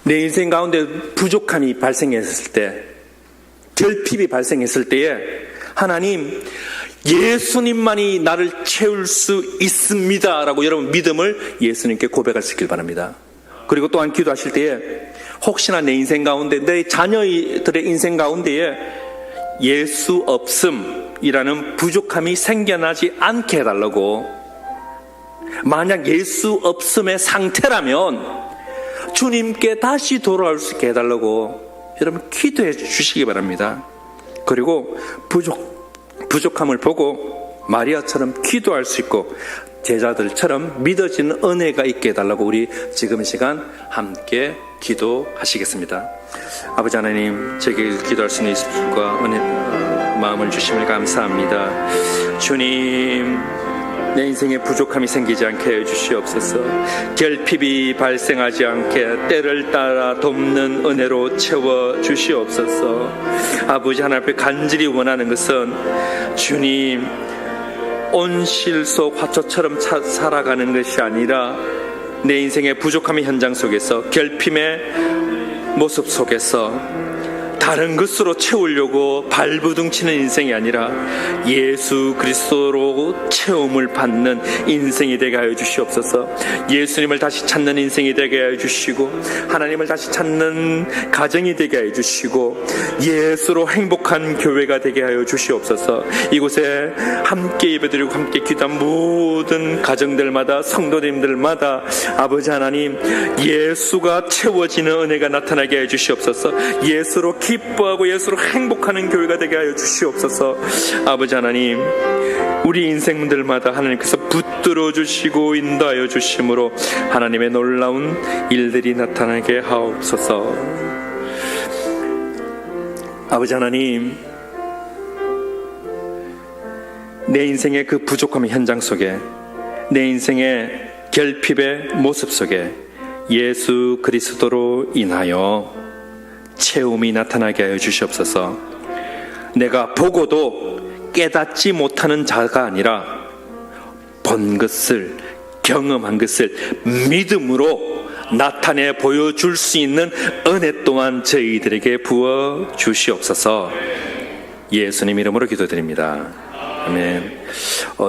내 인생 가운데 부족함이 발생했을 때, 결핍이 발생했을 때에, 하나님, 예수님만이 나를 채울 수 있습니다 라고 여러분 믿음을 예수님께 고백할 수 있길 바랍니다. 그리고 또한 기도하실 때에 혹시나 내 인생 가운데, 내 자녀들의 인생 가운데에 예수 없음이라는 부족함이 생겨나지 않게 해달라고, 만약 예수 없음의 상태라면 주님께 다시 돌아올 수 있게 해달라고 여러분 기도해 주시기 바랍니다. 그리고 부족함을 보고 마리아처럼 기도할 수 있고 제자들처럼 믿어지는 은혜가 있게 해달라고 우리 지금 이 시간 함께 기도하시겠습니다. 아버지 하나님, 저에게 기도할 수 있는 입술과 은혜, 마음을 주심을 감사합니다. 주님, 내 인생에 부족함이 생기지 않게 해주시옵소서. 결핍이 발생하지 않게 때를 따라 돕는 은혜로 채워주시옵소서. 아버지 하나님 앞에 간절히 원하는 것은 주님, 온실 속 화초처럼 살아가는 것이 아니라 내 인생의 부족함의 현장 속에서, 결핍의 모습 속에서 다른 것으로 채우려고 발부둥치는 인생이 아니라 예수 그리스도로 채움을 받는 인생이 되게 하여 주시옵소서. 예수님을 다시 찾는 인생이 되게 하여 주시고, 하나님을 다시 찾는 가정이 되게 하여 주시고, 예수로 행복한 교회가 되게 하여 주시옵소서. 이곳에 함께 예배드리고 함께 기도한 모든 가정들마다, 성도님들마다 아버지 하나님, 예수가 채워지는 은혜가 나타나게 하여 주시옵소서. 예수로 기뻐하고 예수로 행복하는 교회가 되게 하여 주시옵소서. 아버지 하나님, 우리 인생들마다 하나님께서 붙들어 주시고 인도하여 주심으로 하나님의 놀라운 일들이 나타나게 하옵소서. 아버지 하나님, 내 인생의 그 부족함의 현장 속에, 내 인생의 결핍의 모습 속에 예수 그리스도로 인하여 채움이 나타나게 하여 주시옵소서. 내가 보고도 깨닫지 못하는 자가 아니라 본 것을, 경험한 것을 믿음으로 나타내 보여줄 수 있는 은혜 또한 저희들에게 부어 주시옵소서. 예수님 이름으로 기도드립니다. 아멘.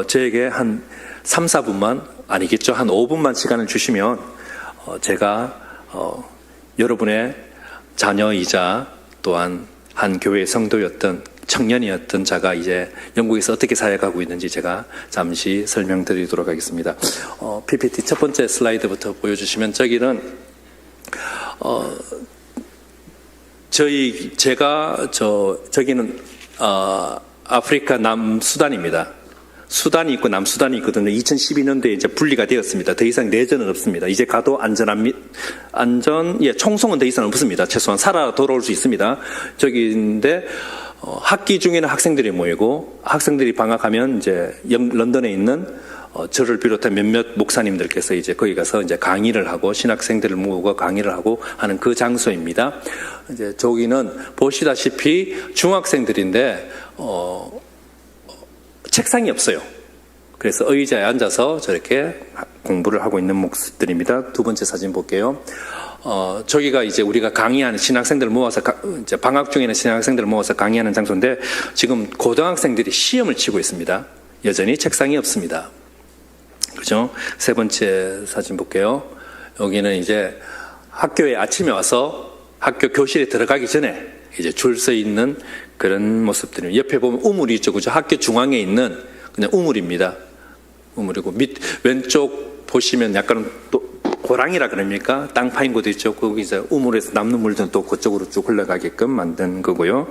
저에게 한 3, 4분만, 아니겠죠, 한 5분만 시간을 주시면 제가 여러분의 자녀이자 또한 한 교회의 성도였던, 청년이었던 자가 이제 영국에서 어떻게 사역하고 있는지 제가 잠시 설명드리도록 하겠습니다. PPT 첫 번째 슬라이드부터 보여주시면, 저기는 저기는 아프리카 남수단입니다. 수단이 있고 남수단이 있거든요. 2012년도에 이제 분리가 되었습니다. 더 이상 내전은 없습니다. 이제 가도 총성은 더 이상 없습니다. 최소한 살아 돌아올 수 있습니다. 저기인데, 학기 중에는 학생들이 모이고, 학생들이 방학하면 이제 런던에 있는 저를 비롯한 몇몇 목사님들께서 이제 거기 가서 이제 강의를 하고, 신학생들을 모으고 강의를 하고 하는 그 장소입니다. 이제 저기는 보시다시피 중학생들인데, 책상이 없어요. 그래서 의자에 앉아서 저렇게 공부를 하고 있는 모습들입니다. 두 번째 사진 볼게요. 저기가 이제 우리가 강의하는 신학생들을 모아서, 이제 방학 중에는 신학생들을 모아서 강의하는 장소인데, 지금 고등학생들이 시험을 치고 있습니다. 여전히 책상이 없습니다. 그죠? 세 번째 사진 볼게요. 여기는 이제 학교에 아침에 와서 학교 교실에 들어가기 전에 이제 줄 서 있는 그런 모습들입니다. 옆에 보면 우물이 있죠. 그죠? 학교 중앙에 있는 그냥 우물입니다. 우물이고, 왼쪽 보시면 약간 또 고랑이라 그럽니까? 땅 파인 곳도 있죠. 거기 이제 우물에서 남는 물들은 또 그쪽으로 쭉 흘러가게끔 만든 거고요.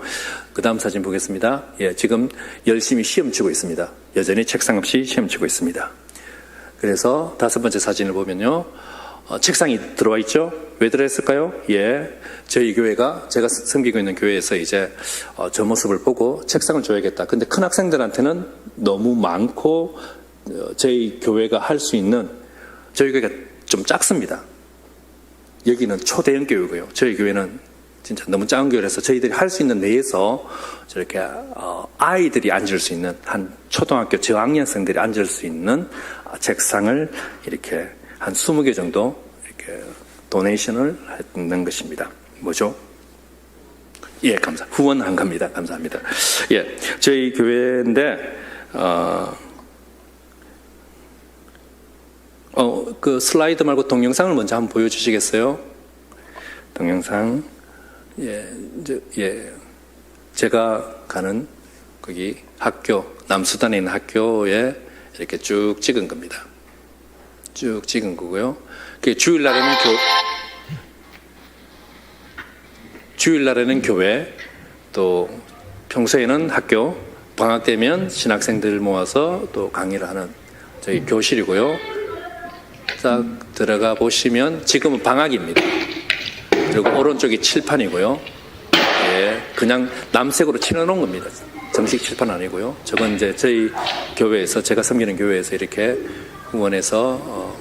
그 다음 사진 보겠습니다. 예, 지금 열심히 시험 치고 있습니다. 여전히 책상 없이 시험 치고 있습니다. 그래서 다섯 번째 사진을 보면요. 책상이 들어와 있죠? 왜 들어있을까요? 예. 저희 교회가, 제가 섬기고 있는 교회에서 이제 저 모습을 보고 책상을 줘야겠다. 근데 큰 학생들한테는 너무 많고, 저희 교회가 할 수 있는, 저희 교회가 좀 작습니다. 여기는 초대형 교회고요. 저희 교회는 진짜 너무 작은 교회라서 저희들이 할 수 있는 내에서 저렇게 아이들이 앉을 수 있는, 한 초등학교 저학년생들이 앉을 수 있는 책상을 이렇게 한 20개 정도 이렇게 도네이션을 했는 것입니다. 뭐죠? 예, 후원한 겁니다. 감사합니다. 예, 저희 교회인데 그 슬라이드 말고 동영상을 먼저 한번 보여주시겠어요? 동영상. 예, 제가 가는 거기 학교, 남수단에 있는 학교에 이렇게 쭉 찍은 겁니다. 쭉 찍은 거고요. 주일날에는 교회, 또 평소에는 학교, 방학 되면 신학생들 모아서 또 강의를 하는 저희 교실이고요. 딱 들어가 보시면 지금은 방학입니다. 그리고 오른쪽이 칠판이고요. 예, 그냥 남색으로 칠해놓은 겁니다. 정식 칠판 아니고요. 저건 이제 저희 교회에서, 제가 섬기는 교회에서 이렇게 후원해서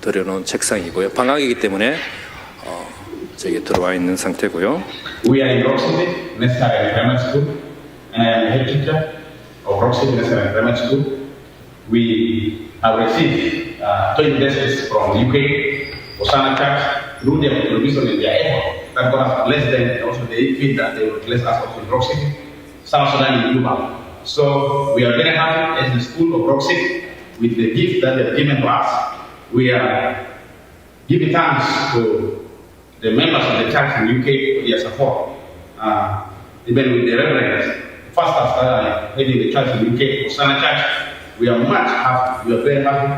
들여놓은 책상이고요. 방학이기 때문에 저기 들어와 있는 상태고요. We are in Rock City, Necessary Grammar School, and I am the head teacher of Rock City Necessary Grammar School. We have received 20 desks from UK, Hosanna Church, through their contribution and their effort. That God has blessed them, and also they feel that they will bless us also in Rock City, South Sudan, and Cuba. So we are very happy as the school of Rock City with the gift that they have given to us. We are giving thanks to the members of the church in UK for their support. Even with the reverends, first after heading the church in UK, Hosanna Church, we are much happy. We are very happy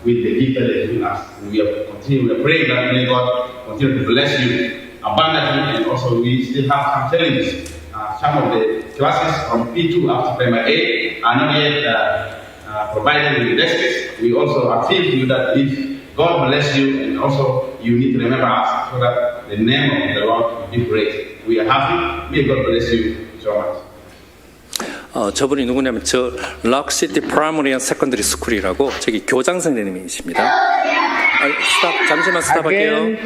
with the gift that they have given us. And we are praying that may God continue to bless you abundantly, and also we still have some challenges. Some of the classes from P2 up to primary A are not yet provided with the desks. We also appeal to you that if God bless you, and also you need to remember us so that the name of the Lord will be great. We are happy. May God bless you so much. 저분이 누구냐면 저 락시티 프라이머리 앤 세컨더리 스쿨이라고 저기 교장 선생님이십니다. 잠시만 스탑할게요.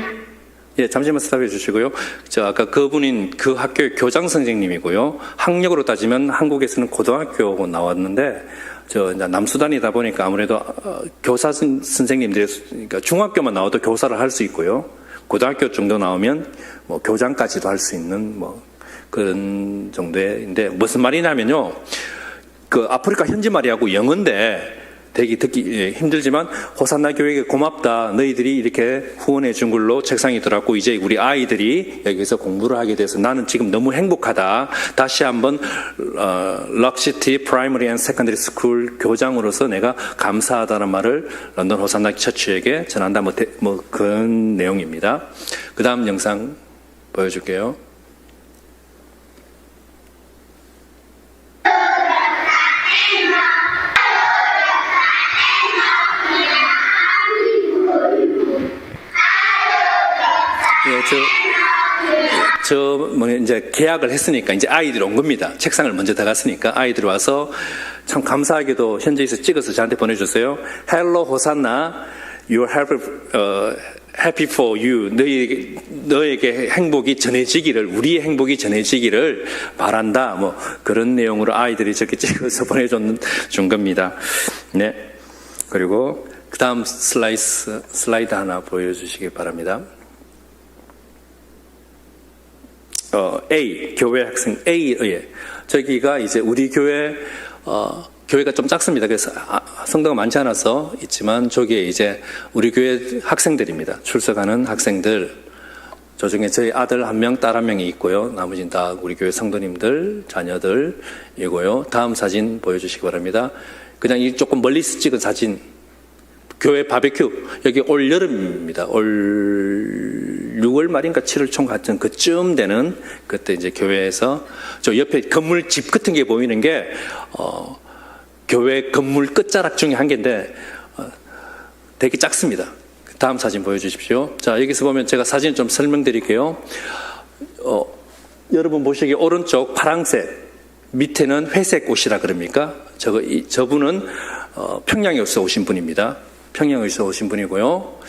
예, 잠시만 스탑해 주시고요. 저 아까 그분인 그 학교의 교장 선생님이고요. 학력으로 따지면 한국에서는 고등학교 나왔는데 저 남수단이다 보니까 아무래도 교사 선생님들이, 그러니까 중학교만 나와도 교사를 할 수 있고요. 고등학교 정도 나오면 뭐 교장까지도 할 수 있는 뭐 그런 정도인데, 무슨 말이냐면요. 그 아프리카 현지말이하고 영어인데 되게 듣기 힘들지만, 호산나 교회에 고맙다. 너희들이 이렇게 후원해 준 걸로 책상이 들어왔고 이제 우리 아이들이 여기서 공부를 하게 돼서 나는 지금 너무 행복하다. 다시 한번 럭시티 프라이머리 앤 세컨더리 스쿨 교장으로서 내가 감사하다는 말을 런던 호산나 처치에게 전한다. 뭐 그런 내용입니다. 그 다음 영상 보여줄게요. 이제 계약을 했으니까 이제 아이들이 온 겁니다. 책상을 먼저 들어갔으니까 아이들이 와서 참 감사하게도 현지에서 찍어서 저한테 보내줬어요. Hello, 호산나. You're happy for you. 너에게 행복이 전해지기를, 우리의 행복이 전해지기를 바란다. 뭐 그런 내용으로 아이들이 저렇게 찍어서 보내준 겁니다. 네. 그리고 그 다음 슬라이드 하나 보여주시기 바랍니다. A, 교회 학생 A의 저기가 이제 우리 교회 교회가 좀 작습니다. 그래서 성도가 많지 않아서 있지만 저기에 이제 우리 교회 학생들입니다. 출석하는 학생들. 저 중에 저희 아들 1명, 딸 1명이 있고요. 나머지는 다 우리 교회 성도님들, 자녀들이고요. 다음 사진 보여주시기 바랍니다. 그냥 이 조금 멀리서 찍은 사진. 교회 바베큐. 여기 올 여름입니다. 올 6월 말인가 7월 초 같은 그쯤 되는 그때 이제 교회에서 저 옆에 건물 집 같은 게 보이는 게 교회 건물 끝자락 중에 한 개인데 되게 작습니다. 다음 사진 보여주십시오. 자, 여기서 보면 제가 사진 좀 설명드릴게요. 여러분 보시기에 오른쪽 파란색, 밑에는 회색 옷이라 그럽니까? 저분은 평양에서 오신 분입니다. 평양에서 오신 분이고요.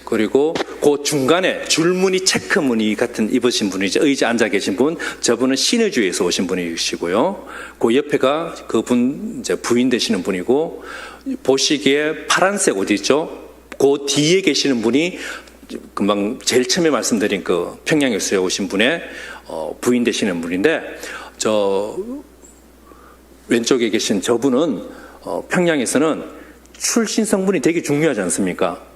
그리고 그 중간에 줄무늬 체크무늬 같은 입으신 분이죠. 의자 앉아 계신 분, 저분은 신의주에서 오신 분이시고요. 그 옆에가 그분 이제 부인 되시는 분이고, 보시기에 파란색 옷 있죠. 그 뒤에 계시는 분이 금방 제일 처음에 말씀드린 그 평양에서 오신 분의 부인 되시는 분인데, 저 왼쪽에 계신 저분은 평양에서는 출신 성분이 되게 중요하지 않습니까?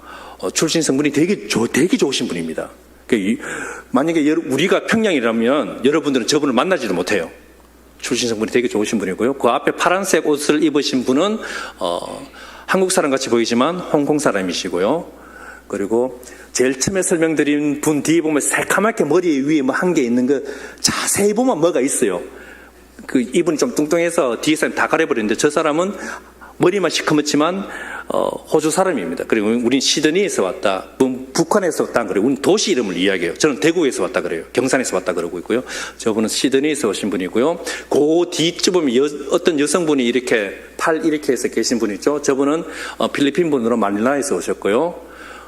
출신 성분이 되게 좋으신 분입니다. 만약에 우리가 평양이라면 여러분들은 저분을 만나지도 못해요. 출신 성분이 되게 좋으신 분이고요. 그 앞에 파란색 옷을 입으신 분은 한국 사람 같이 보이지만 홍콩 사람이시고요. 그리고 제일 처음에 설명드린 분 뒤에 보면 새카맣게 머리 위에 뭐 한 개 있는 거 자세히 보면 뭐가 있어요. 그 이분이 좀 뚱뚱해서 뒤에 사람 다 가려버렸는데 저 사람은 머리만 시커멓지만 호주 사람입니다. 그리고 우린 시드니에서 왔다, 북한에서 왔다 그래요. 우린 도시 이름을 이야기해요. 저는 대구에서 왔다 그래요. 경산에서 왔다 그러고 있고요. 저분은 시드니에서 오신 분이고요. 그 뒤쯤 보면 어떤 여성분이 이렇게 팔 이렇게 해서 계신 분 있죠. 저분은 필리핀 분으로 마닐라에서 오셨고요.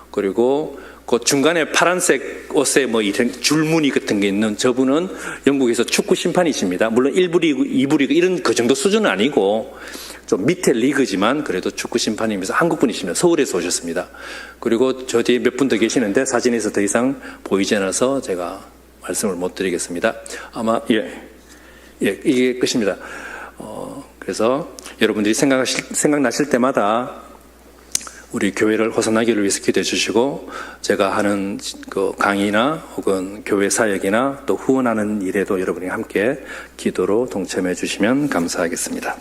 그리고 그 중간에 파란색 옷에 뭐 이런 줄무늬 같은 게 있는 저분은 영국에서 축구 심판이십니다. 물론 1부 리그, 2부 리그 이런 그 정도 수준은 아니고 좀 밑에 리그지만 그래도 축구 심판이면서 한국 분이십니다. 서울에서 오셨습니다. 그리고 저 뒤에 몇 분 더 계시는데 사진에서 더 이상 보이지 않아서 제가 말씀을 못 드리겠습니다. 아마 이게 끝입니다. 그래서 여러분들이 생각나실 때마다 우리 교회를 호산하기를 위해서 기도해 주시고 제가 하는 그 강의나 혹은 교회 사역이나 또 후원하는 일에도 여러분이 함께 기도로 동참해 주시면 감사하겠습니다.